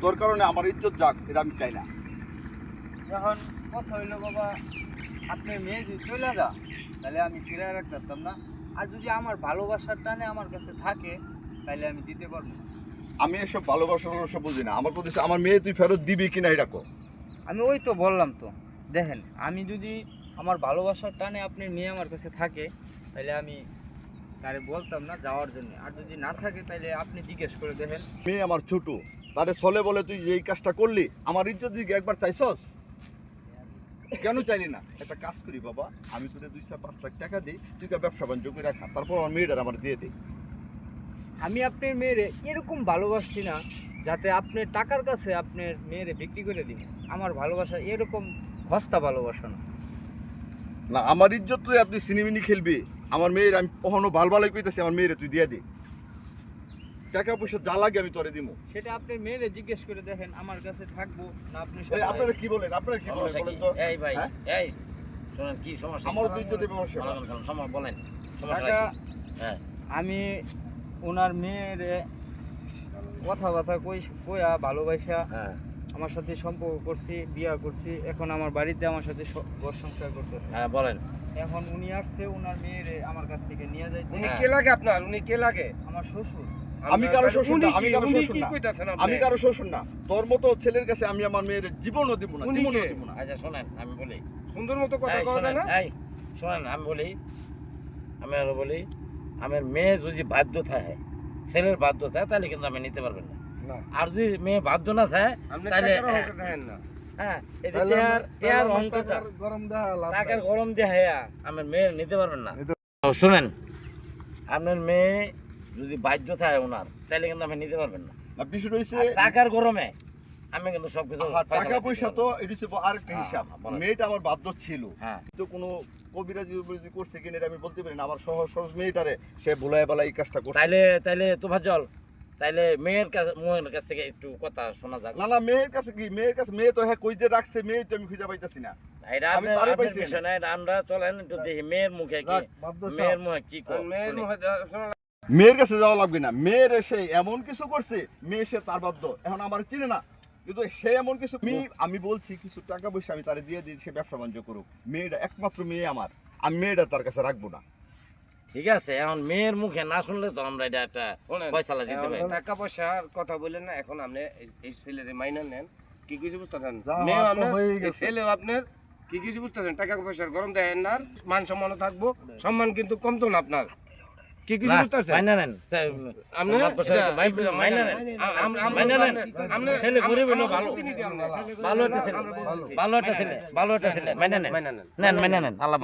তোর কারণে আমার ইজ্জত যাক, এটা আমি চাই না। এখন কথা হইলো বাবা, আপনি মেয়ে যদি চলে যা তাহলে আমি ফিরে রাখতাম না, আর যদি আমার ভালোবাসার টানে আমার কাছে থাকে তাহলে আমি দিতে পারবো না। আমি এসব ভালোবাসার সব বুঝি না। আমার প্রতি আমার মেয়ে তুই ফেরত দিবি কিনা এটা কো। আমি ওই তো বললাম তো, দেখেন আমি যদি আমার ভালোবাসার টানে আপনার মেয়ে আমার কাছে থাকে তাহলে আমি তারে বলতাম না যাওয়ার জন্য, আর যদি না থাকে তাহলে আপনি জিজ্ঞেস করে দেখেন। মেয়ে আমার ছোট, তারে চলে বলে তুই এই কাজটা করলি, আমার ইজ্জত দিকে একবার চাইছস? কেন চাইলি না? একটা কাজ করি বাবা, আমি তোকে 2-5 লাখ টাকা দিই, তুই ব্যবসা বাণিজ্য করে রাখা, তারপর আমার মেয়েটার আমার দিয়ে দিই। আমি আপনার মেয়েরে এরকম ভালোবাসছি না যাতে আপনার টাকার কাছে আপনার মেয়েরে বিক্রি করে দিন। আমার ভালোবাসা এরকম হস্তা ভালোবাসা না। না, আমার ইজ্জত তুই আপনি সিনেমিনি খেলবি, আমার মেয়ের আমি কখনো ভালো কইতেছি, আমার মেয়েরে তুই দিয়ে দে, টাকা পয়সা যা লাগে আমি তোরে দিমু। সেটা আপনি মেয়েরে জিজ্ঞেস করে দেখেন আমার কাছে থাকবো না আপনি। আপনারা কি বলেন? আপনারা কি বলেন বলেন তো? এই ভাই, হ্যাঁ? এই শুনেন কি সমস্যা? আমার তো ইজ্জত দেবে আমার সেবা। সমস্যা বলেন, সমস্যা টাকা কি? হ্যাঁ, আমি ওনার মেয়ের কথাবার্তা কইয়া ভালোবাসা হ্যাঁ, আমার সাথে সম্পর্ক করছি, বিয়া করছি, এখন আমার বাড়িতে আমার সাথে ঘর সংসার করতেছে। হ্যাঁ বলেন। এখন উনি আসছে ওনার মেয়ের আমার কাছ থেকে নিয়ে যাইতে। উনি কে লাগে আপনার? উনি কে লাগে? আমার শ্বশুর। আমি কারো শ্বশুর না, আমি কারো উনি শ্বশুর কি না, কইতাছেন আপনি? আমি কারো শ্বশুর না। তোর মতো ছেলের কাছে আমি আমার মেয়ের জীবনও দিব না, উনি জীবনও কে? দিব না। আচ্ছা শোনেন, আমি বলি, সুন্দর মতো কথা এই কওয়া যায় শোনেন, না? এই শোনেন আমি বলি, আমি আরো বলি, আমার মেয়ে যদি বাধ্য থাকে, ছেলের বাধ্য থাকে, তাহলে কিন্তু আমি নিতে পারবেন না। না, আর যদি মেয়ে বাধ্য না থাকে আপনি তাহলে টাকার অঙ্ক দেখেন না। হ্যাঁ, এই যে টেয়ার অঙ্কটা টাকার গরম দিয়ে হ্যাঁ আমার মেয়ে নিতে পারবেন না। শুনেন, আপনার মেয়ে যদি বাধ্য থাকে ওনার, তাহলে কিন্তু আমি নিতে পারবেন না। না, বিষয় রয়েছে আর টাকার গরমে আমি কিন্তু সবকিছু টাকা পয়সা তো এটা হচ্ছে আরেকটা হিসাব। বলেন। মেয়েটা আমার বাধ্য ছিল, হ্যাঁ, তো কোনো কবিরাজি করছে কিনা এটা আমি বলতে পারি না। আমার সহজ সহজ মেয়েটারে সে ভুলায় বেলা এই কাজটা করছে। তাইলে তোফাজ্জল, তাইলে মেয়ের কাছ থেকে একটু কথা শোনা যাক। না না, মেয়ের কাছে কি? মেয়ের কাছে মেয়ে তো হ্যাঁ কই যে রাখছে, মেয়ে তো আমি খুঁজে পাইতাছি না। এটা আমি তারে আপনার পাইছি বিষয় না, এটা আমরা চলেন একটু দেখি মেয়ের মুখে কি, মেয়ের মুখে কি আর মেয়ের শুনি। মুখে শোনা মেয়ের কাছে যাওয়া লাগবে না। মেয়ের এসে এমন কিছু করছে, মেয়ে সে তার বাধ্য, এখন আমার চিনে না, কিন্তু সে এমন কিছু আমি বলছি কিছু টাকা পয়সা আমি তারে দিয়ে দিই, সে ব্যবসা বাণিজ্য করুক। মেয়েটা একমাত্র মেয়ে আমার, আমি মেয়েটা তার কাছে রাখবো না। ঠিক আছে, এখন মেয়ের মুখে না শুনলে তো আমরা এটা একটা ফয়সালা দিতে পারি। টাকা পয়সার কথা বললেন না, এখন আপনি এই ছেলের মাইনা নেন, কি কিছু বুঝতেছেন? যা মেয়ে হওয়ার তো আপনার, হয়েই এই গেছে। ছেলেও আপনার, কি কিছু বুঝতেছেন? টাকা পয়সার গরম দেখেন না, আর মান সম্মানও থাকবো, সম্মান কিন্তু কমতো না আপনার। কি কিছু না, বুঝতেছেন? মাইনা নেন। আপনি মাইনা নেন। মাইনা নেন। ছেলে গরিব হইলেও ভালো। ভালো একটা ছেলে, ভালো একটা ছেলে, ভালো একটা ছেলে, মাইনা নেন। মাইনা নেন। নেন, মাইনা নেন, আল্লাহ